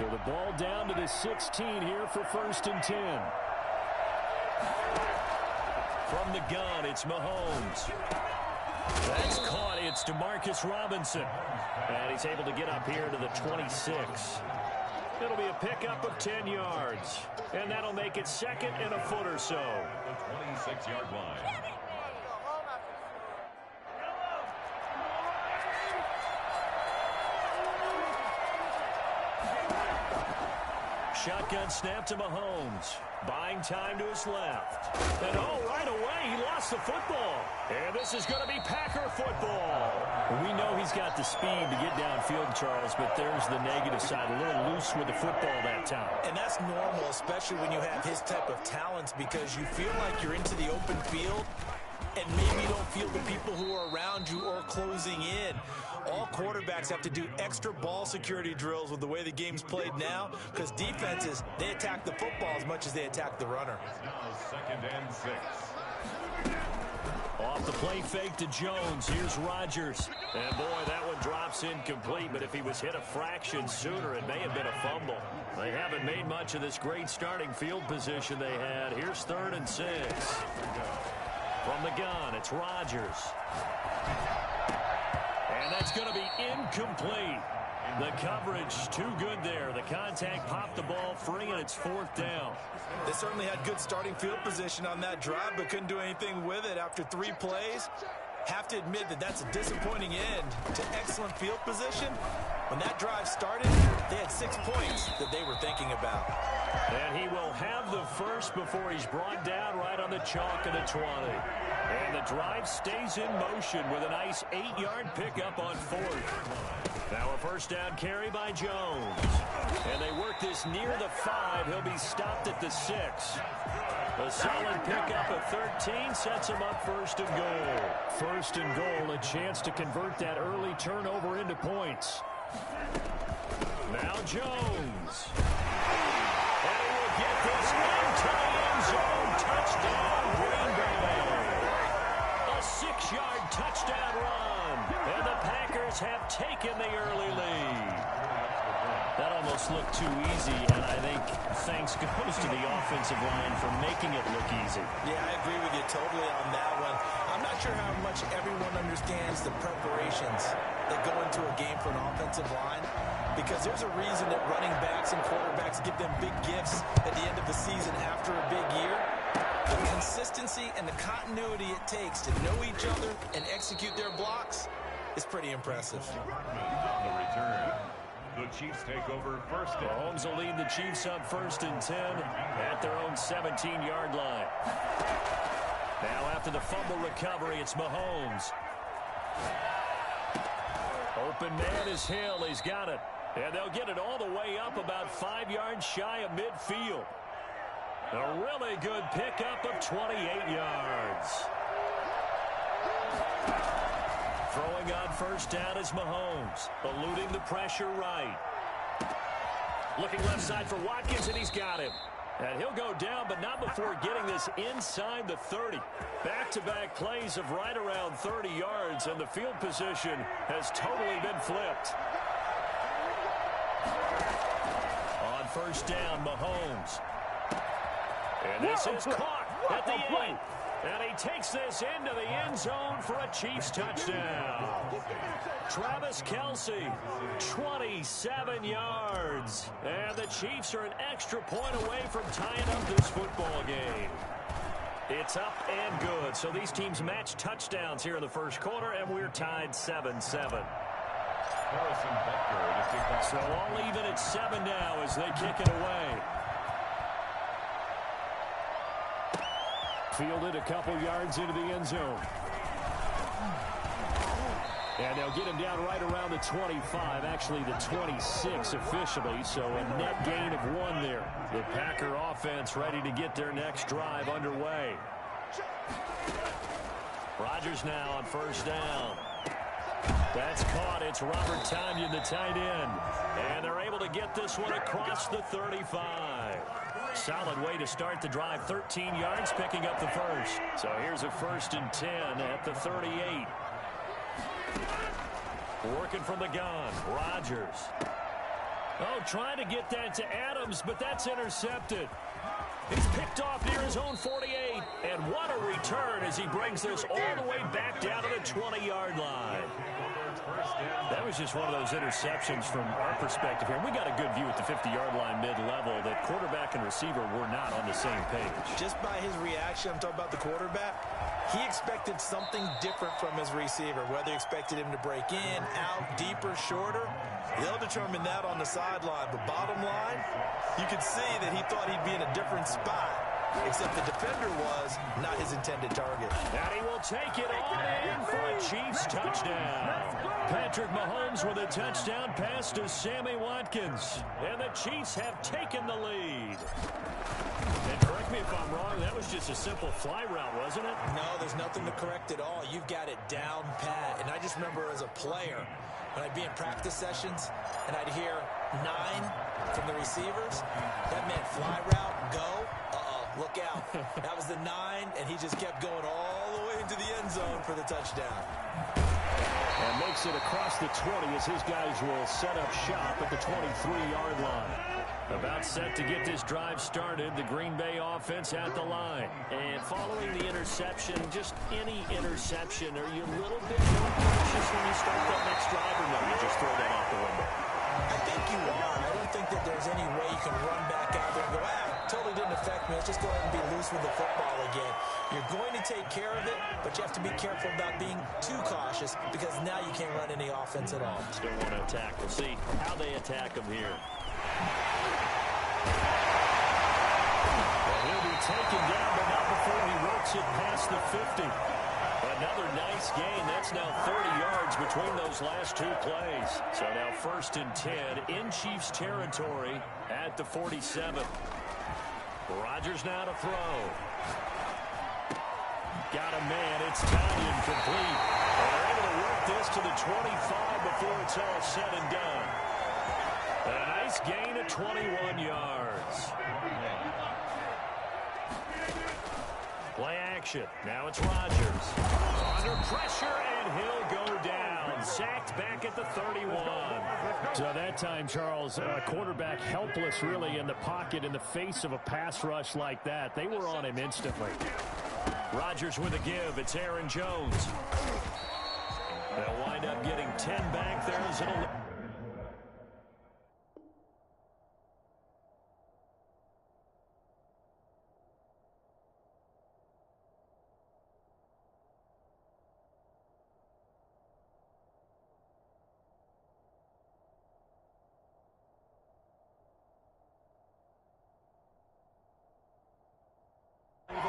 So the ball down to the 16 here for 1st and 10. From the gun, it's Mahomes. That's caught. It's DeMarcus Robinson. And he's able to get up here to the 26. It'll be a pickup of 10 yards. And that'll make it 2nd and a foot or so. The 26-yard line. Shotgun snap to Mahomes. Buying time to his left. And right away, he lost the football. And this is going to be Packer football. We know he's got the speed to get downfield, Charles, but there's the negative side. A little loose with the football that time. And that's normal, especially when you have his type of talents, because you feel like you're into the open field and maybe you don't feel the people who are around you or closing in. All quarterbacks have to do extra ball security drills with the way the game's played now, because defenses, they attack the football as much as they attack the runner. It's now 2nd and 6. Off the play fake to Jones. Here's Rodgers. And boy, that one drops incomplete, but if he was hit a fraction sooner, it may have been a fumble. They haven't made much of this great starting field position they had. Here's 3rd and 6. From the gun, it's Rodgers. And that's going to be incomplete. The coverage too good there. The contact popped the ball free, and it's 4th down. They certainly had good starting field position on that drive, but couldn't do anything with it after 3 plays. Have to admit that that's a disappointing end to excellent field position. When that drive started, they had 6 points that they were thinking about. And he will have the first before he's brought down right on the chalk of the 20. And the drive stays in motion with a nice 8-yard pickup on 4th. Now a 1st down carry by Jones. And they work this near the 5. He'll be stopped at the 6. A solid pickup of 13 sets him up 1st and goal. 1st and goal, a chance to convert that early turnover into points. Now Jones. And he will get this into the end zone. Touchdown, Green Bay. A 6-yard touchdown run. And the Packers have taken the early lead. That almost looked too easy, and I think thanks goes to the offensive line for making it look easy. Yeah, I agree with you totally on that one. I'm not sure how much everyone understands the preparations that go into a game for an offensive line, because there's a reason that running backs and quarterbacks give them big gifts at the end of the season after a big year. The consistency and the continuity it takes to know each other and execute their blocks is pretty impressive. On the return, the Chiefs take over 1st and Mahomes will lead the Chiefs up 1st and 10 at their own 17-yard line. Now after the fumble recovery, it's Mahomes. Open man is Hill. He's got it. And they'll get it all the way up about 5 yards shy of midfield. A really good pickup of 28 yards. Throwing on 1st down is Mahomes. Eluding the pressure right. Looking left side for Watkins, and he's got him. And he'll go down, but not before getting this inside the 30. Back-to-back plays of right around 30 yards, and the field position has totally been flipped. On 1st down, Mahomes. And this is caught at the 8. And he takes this into the end zone for a Chiefs touchdown. Travis Kelce, 27 yards. And the Chiefs are an extra point away from tying up this football game. It's up and good. So these teams match touchdowns here in the 1st quarter, and we're tied 7-7. So all even at 7 now as they kick it away. Fielded a couple yards into the end zone. And they'll get him down right around the 25, actually the 26 officially, so a net gain of 1 there. The Packer offense ready to get their next drive underway. Rodgers now on 1st down. That's caught. It's Robert Tonyan, the tight end. And they're able to get this one across the 35. Solid way to start the drive. 13 yards, picking up the first. So here's a 1st and 10 at the 38. Working from the gun. Rodgers. Oh, trying to get that to Adams, but that's intercepted. He's picked off near his own 48. And what a return as he brings this all the way back down to the 20-yard line. That was just one of those interceptions from our perspective here. We got a good view at the 50-yard line mid-level that quarterback and receiver were not on the same page. Just by his reaction, I'm talking about the quarterback, he expected something different from his receiver, whether he expected him to break in, out, deeper, shorter. They'll determine that on the sideline. But bottom line, you could see that he thought he'd be in a different spot, except the defender was not his intended target. And he will take it on in for a Chiefs touchdown. Patrick Mahomes with a touchdown pass to Sammy Watkins. And the Chiefs have taken the lead. And correct me if I'm wrong, that was just a simple fly route, wasn't it? No, there's nothing to correct at all. You've got it down pat. And I just remember as a player, when I'd be in practice sessions and I'd hear 9 from the receivers, that meant fly route, go, look out. That was the 9, and he just kept going all the way into the end zone for the touchdown. And makes it across the 20 as his guys will set up shop at the 23-yard line. About set to get this drive started, the Green Bay offense at the line. And following the interception, just any interception, are you a little bit more cautious when you start that next drive, or no, you just throw that out the window? I think you are. I don't think that there's any way you can run back out there and go, totally didn't affect me. Let's just go ahead and be loose with the football again. You're going to take care of it, but you have to be careful about being too cautious because now you can't run any offense at all. Still want to attack. We'll see how they attack him here. Well, he'll be taken down, but not before he works it past the 50. Another nice gain. That's now 30 yards between those last 2 plays. So now 1st and 10 in Chiefs territory at the 47. Rodgers now to throw. Got a man. It's Tanyan complete. And they're able to work this to the 25 before it's all said and done. A nice gain of 21 yards. Play action. Now it's Rodgers. Under pressure, and he'll go down. Sacked back at the 31. So that time, Charles, quarterback helpless really in the pocket in the face of a pass rush like that. They were on him instantly. Rodgers with a give. It's Aaron Jones. They'll wind up getting 10 back there as it'll...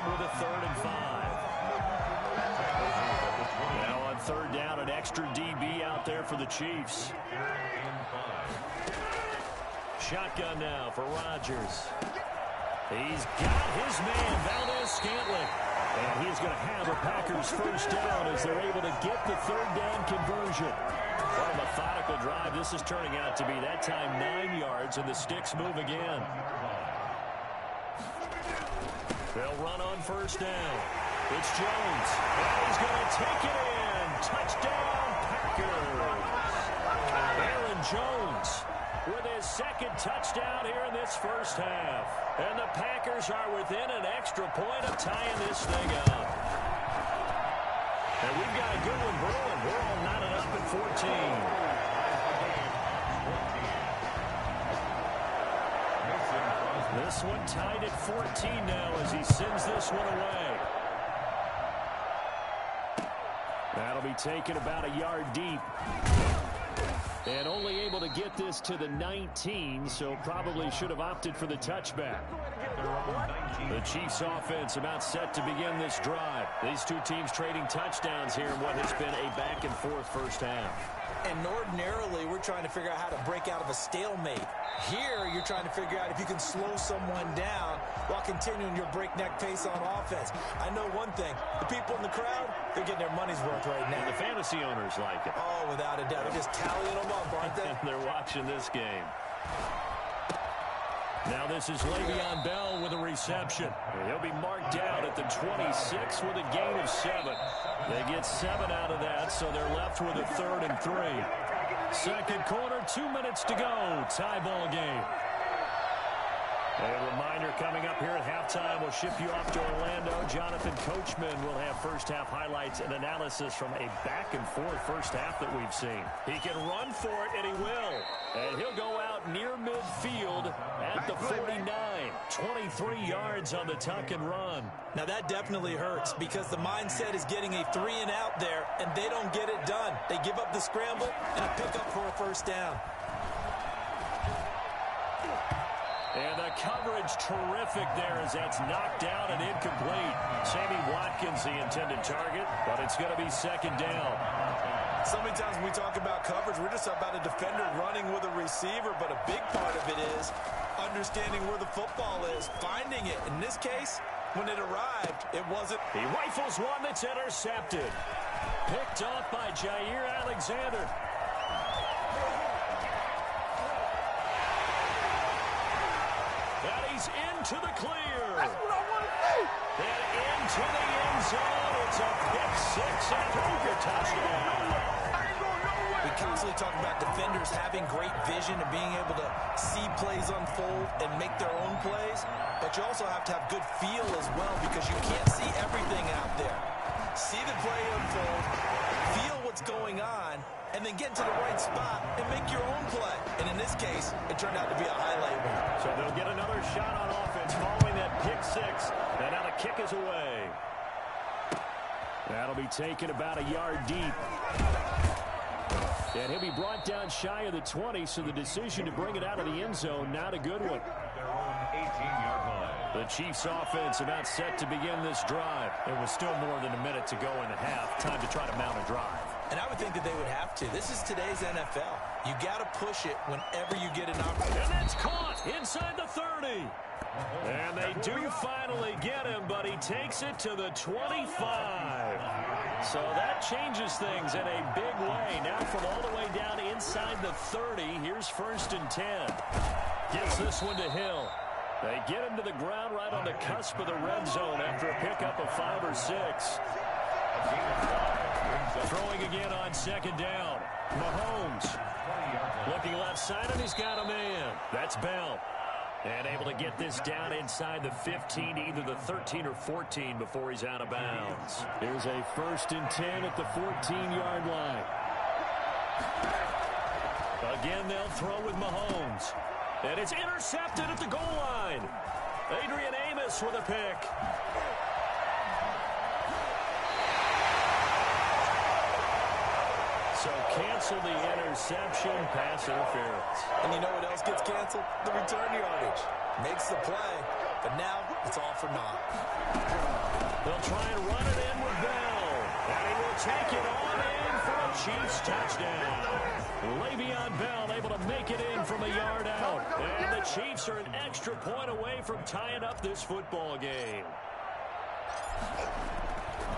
with a 3rd and 5. Now on 3rd down, an extra DB out there for the Chiefs. Shotgun now for Rodgers. He's got his man, Valdez-Scantling. And he's going to have a Packers 1st down as they're able to get the 3rd down conversion. What a methodical drive. This is turning out to be that time 9 yards, and the sticks move again. They'll run on 1st down. It's Jones. And he's going to take it in. Touchdown, Packers. Aaron Jones with his 2nd touchdown here in this 1st half. And the Packers are within an extra point of tying this thing up. And we've got a good one brewing. We're all knotted up at 14. This one tied at 14 now as he sends this one away. That'll be taken about a yard deep. And only able to get this to the 19, so probably should have opted for the touchback. The Chiefs offense about set to begin this drive. These 2 teams trading touchdowns here in what has been a back-and-forth 1st half. And ordinarily, we're trying to figure out how to break out of a stalemate. Here, you're trying to figure out if you can slow someone down while continuing your breakneck pace on offense. I know one thing. The people in the crowd, they're getting their money's worth right now. And the fantasy owners like it. Oh, without a doubt. They're just tallying them up, aren't they? They're watching this game. Now this is Le'Veon Bell with a reception. He'll be marked down at the 26 with a gain of 7. They get 7 out of that, so they're left with a 3rd and 3. Second quarter, 2 minutes to go. Tie ball game. A reminder coming up here at halftime. We'll ship you off to Orlando. Jonathan Coachman will have first-half highlights and analysis from a back-and-forth first half that we've seen. He can run for it, and he will. And he'll go out near midfield at the 49. 23 yards on the tuck and run. Now, that definitely hurts because the mindset is getting a 3-and-out there, and they don't get it done. They give up the scramble and a pickup for a first down. And the coverage terrific there as that's knocked down and incomplete. Sammy Watkins, the intended target, but it's going to be second down. So many times when we talk about coverage, we're just about a defender running with a receiver, but a big part of it is understanding where the football is, finding it. In this case, when it arrived, it wasn't. He rifles one that's intercepted. Picked off by Jair Alexander. Into the clear. That's what I want to see. And into the end zone. It's a pick six and a Cougar touchdown. We constantly talk about defenders having great vision and being able to see plays unfold and make their own plays. But you also have to have good feel as well because you can't see everything out there. See the play unfold, feel what's going on, and then get into the right spot and make your own play. And in this case, it turned out to be a highlight one. So they'll get another shot on offense following that pick six. And now the kick is away. That'll be taken about a yard deep. And he'll be brought down shy of the 20, so the decision to bring it out of the end zone, not a good one. Their own 18-yard line. The Chiefs offense about set to begin this drive. It was still more than a minute to go in the half. Time to try to mount a drive. And I would think that they would have to. This is today's NFL. You got to push it whenever you get an opportunity. And that's caught inside the 30. And they do finally get him, but he takes it to the 25. So that changes things in a big way. Now from all the way down inside the 30, here's 1st and 10. Gets this one to Hill. They get him to the ground right on the cusp of the red zone after a pickup of 5 or 6. Throwing again on second down. Mahomes looking left side, and he's got a man. That's Bell. And able to get this down inside the 15, either the 13 or 14 before he's out of bounds. Here's a 1st and 10 at the 14-yard line. Again, they'll throw with Mahomes. And it's intercepted at the goal line. Adrian Amos with a pick. So cancel the interception, pass interference. And you know what else gets canceled? The return yardage. Makes the play, but now it's all for naught. They'll try and run it in with Bell. And he will take it on in for a Chiefs touchdown. Le'Veon Bell able to make it in from a yard out. And the Chiefs are an extra point away from tying up this football game.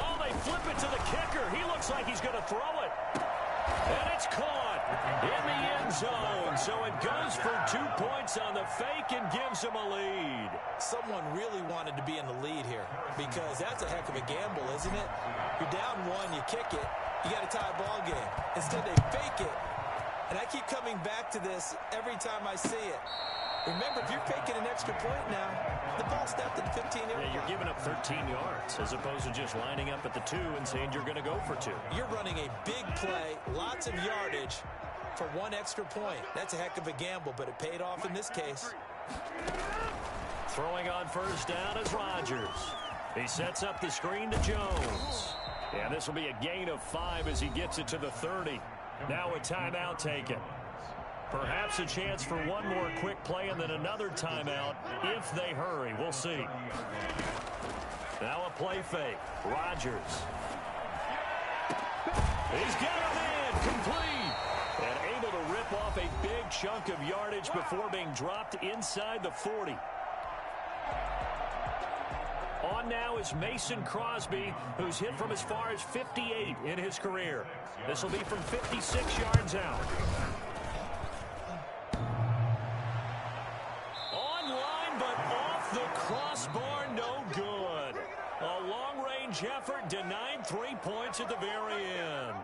Oh, they flip it to the kicker. He looks like he's going to throw it. And it's caught in the end zone. So it goes for 2 points on the fake and gives him a lead. Someone really wanted to be in the lead here because that's a heck of a gamble, isn't it? You're down 1, you kick it, you got a tie ball game. Instead, they fake it. And I keep coming back to this every time I see it. Remember, if you're faking an extra point now, the ball snapped at the 15-yard line. Yeah, you're giving up 13 yards as opposed to just lining up at the 2 and saying you're going to go for 2. You're running a big play, lots of yardage for 1 extra point. That's a heck of a gamble, but it paid off in this case. Throwing on first down is Rodgers. He sets up the screen to Jones. And this will be a gain of 5 as he gets it to the 30. Now a timeout taken. Perhaps a chance for one more quick play and then another timeout if they hurry. We'll see. Now a play fake. Rodgers. He's got him in. Complete. And able to rip off a big chunk of yardage before being dropped inside the 40. On now is Mason Crosby, who's hit from as far as 58 in his career. This will be from 56 yards out. Online, but off the crossbar, no good. A long-range effort denied 3 points at the very end.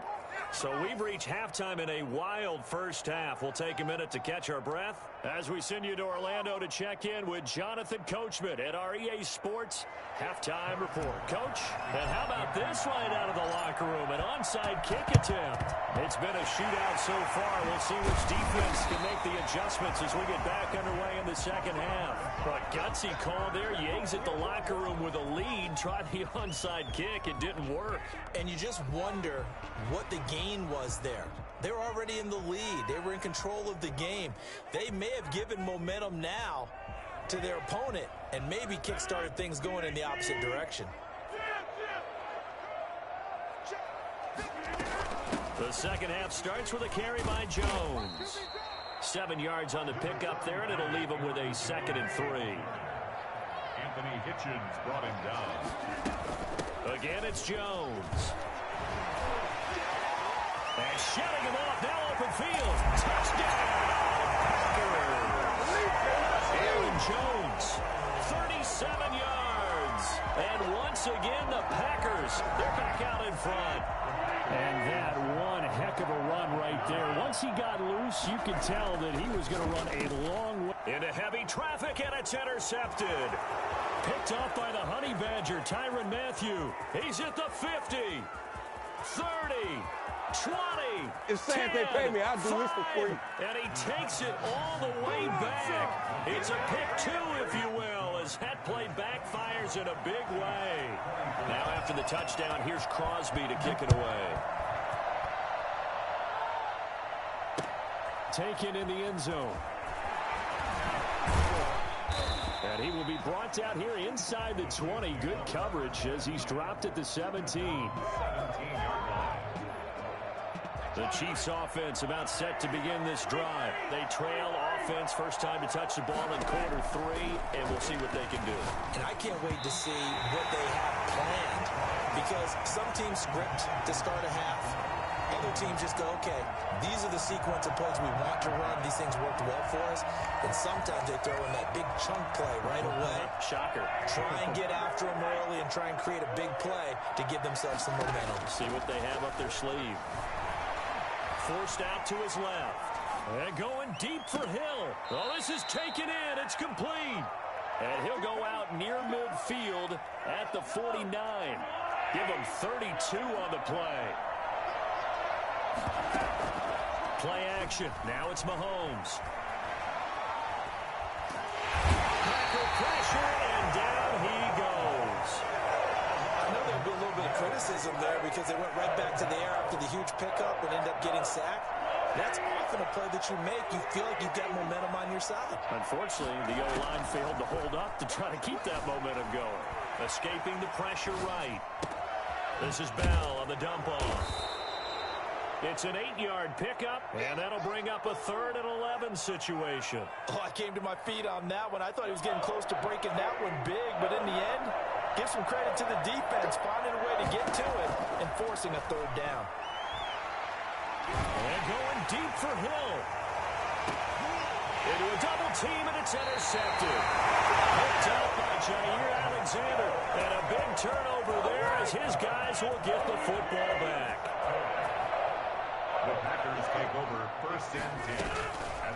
So we've reached halftime in a wild first half. We'll take a minute to catch our breath as we send you to Orlando to check in with Jonathan Coachman at our EA Sports Halftime Report. Coach, and how about this right out of the locker room? An onside kick attempt. It's been a shootout so far. We'll see which defense can make the adjustments as we get back underway in the second half. But gutsy call there. You exit the locker room with a lead. Try the onside kick. It didn't work. And you just wonder what the gain was there. They were already in the lead. They were in control of the game. They may have given momentum now to their opponent and maybe kick-started things going in the opposite direction. The second half starts with a carry by Jones. 7 yards on the pickup there, and it'll leave him with a 2nd and 3. Anthony Hitchens brought him down. Again, it's Jones. And shutting him off, now open field. Touchdown! Aaron Jones, 37 yards. And once again, the Packers, they're back out in front. And that one heck of a run right there. Once he got loose, you could tell that he was going to run a long way into heavy traffic, and it's intercepted. Picked off by the Honey Badger, Tyrann Mathieu. He's at the 50, 30, 20, it's sad 10, they pay me. I'll do 5, this for free. And he takes it all the way back. It's a pick 2, if you will, as that play backfires in a big way. Now after the touchdown, here's Crosby to kick it away. Taken in the end zone. And he will be brought down here inside the 20. Good coverage as he's dropped at the 17. The Chiefs offense about set to begin this drive. They trail offense, first time to touch the ball in quarter 3, and we'll see what they can do. And I can't wait to see what they have planned, because some teams script to start a half. Other teams just go, okay, these are the sequence of plays we want to run. These things worked well for us. And sometimes they throw in that big chunk play right away. Shocker. Try and get after them early and try and create a big play to give themselves some momentum. See what they have up their sleeve. Forced out to his left. And going deep for Hill. Oh, this is taken in. It's complete. And he'll go out near midfield at the 49. Give him 32 on the play. Play action. Now it's Mahomes. Packer pressure, and down he goes. I know there'll be a little bit of criticism there because they went right back to the air after the huge pickup and ended up getting sacked. That's often a play that you make. You feel like you've got momentum on your side. Unfortunately, the O-line failed to hold up to try to keep that momentum going. Escaping the pressure right. This is Bell on the dump-off. It's an 8-yard pickup, and that'll bring up a 3rd and 11 situation. Oh, I came to my feet on that one. I thought he was getting close to breaking that one big, but in the end, give some credit to the defense, finding a way to get to it and forcing a 3rd down. And going deep for Hill. Into a double team, and it's intercepted. Picked up by Jair Alexander, and a big turnover there as his guys will get the football back. The Packers take over 1st and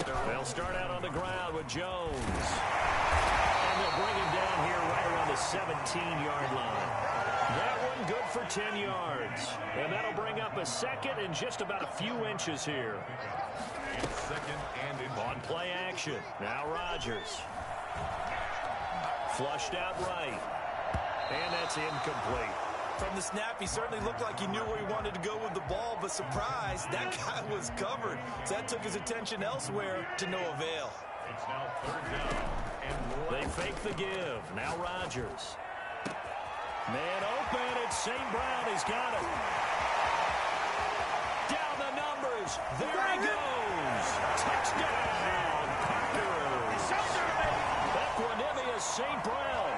10. They'll start out on the ground with Jones. And they'll bring him down here right around the 17-yard line. That one good for 10 yards. And that'll bring up a 2nd and just about a few inches here. It's 2nd and in. On play action. Now Rodgers. Flushed out right. And that's incomplete. From the snap, he certainly looked like he knew where he wanted to go with the ball, but surprise, that guy was covered. So that took his attention elsewhere to no avail. It's now 3rd down and 1. They fake the give. Now Rodgers. Man open, it's St. Brown. He's got it. Down the numbers. There he goes. Touchdown, Packers. Equanimous St. Brown.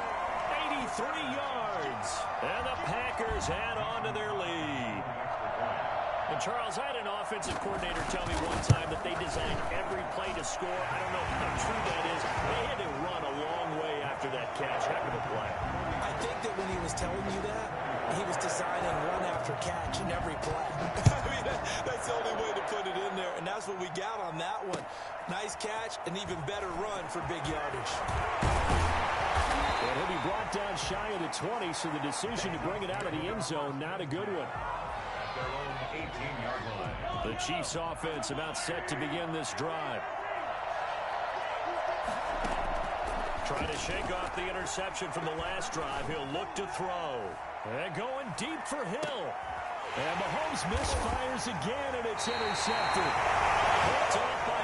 83 yards. And the Packers add on to their lead. And Charles, I had an offensive coordinator tell me one time that they designed every play to score. I don't know how true that is. They had to run a long way after that catch. Heck of a play. I think that when he was telling you that, he was designing run after after catch in every play. I mean, that's the only way to put it in there, and that's what we got on that one. Nice catch, an even better run for big yardage. And he'll be brought down shy of the 20, so the decision to bring it out of the end zone, not a good one. Their own 18-yard line. The Chiefs offense about set to begin this drive. Trying to shake off the interception from the last drive. He'll look to throw. And going deep for Hill. And Mahomes misfires again, and it's intercepted. Picked off by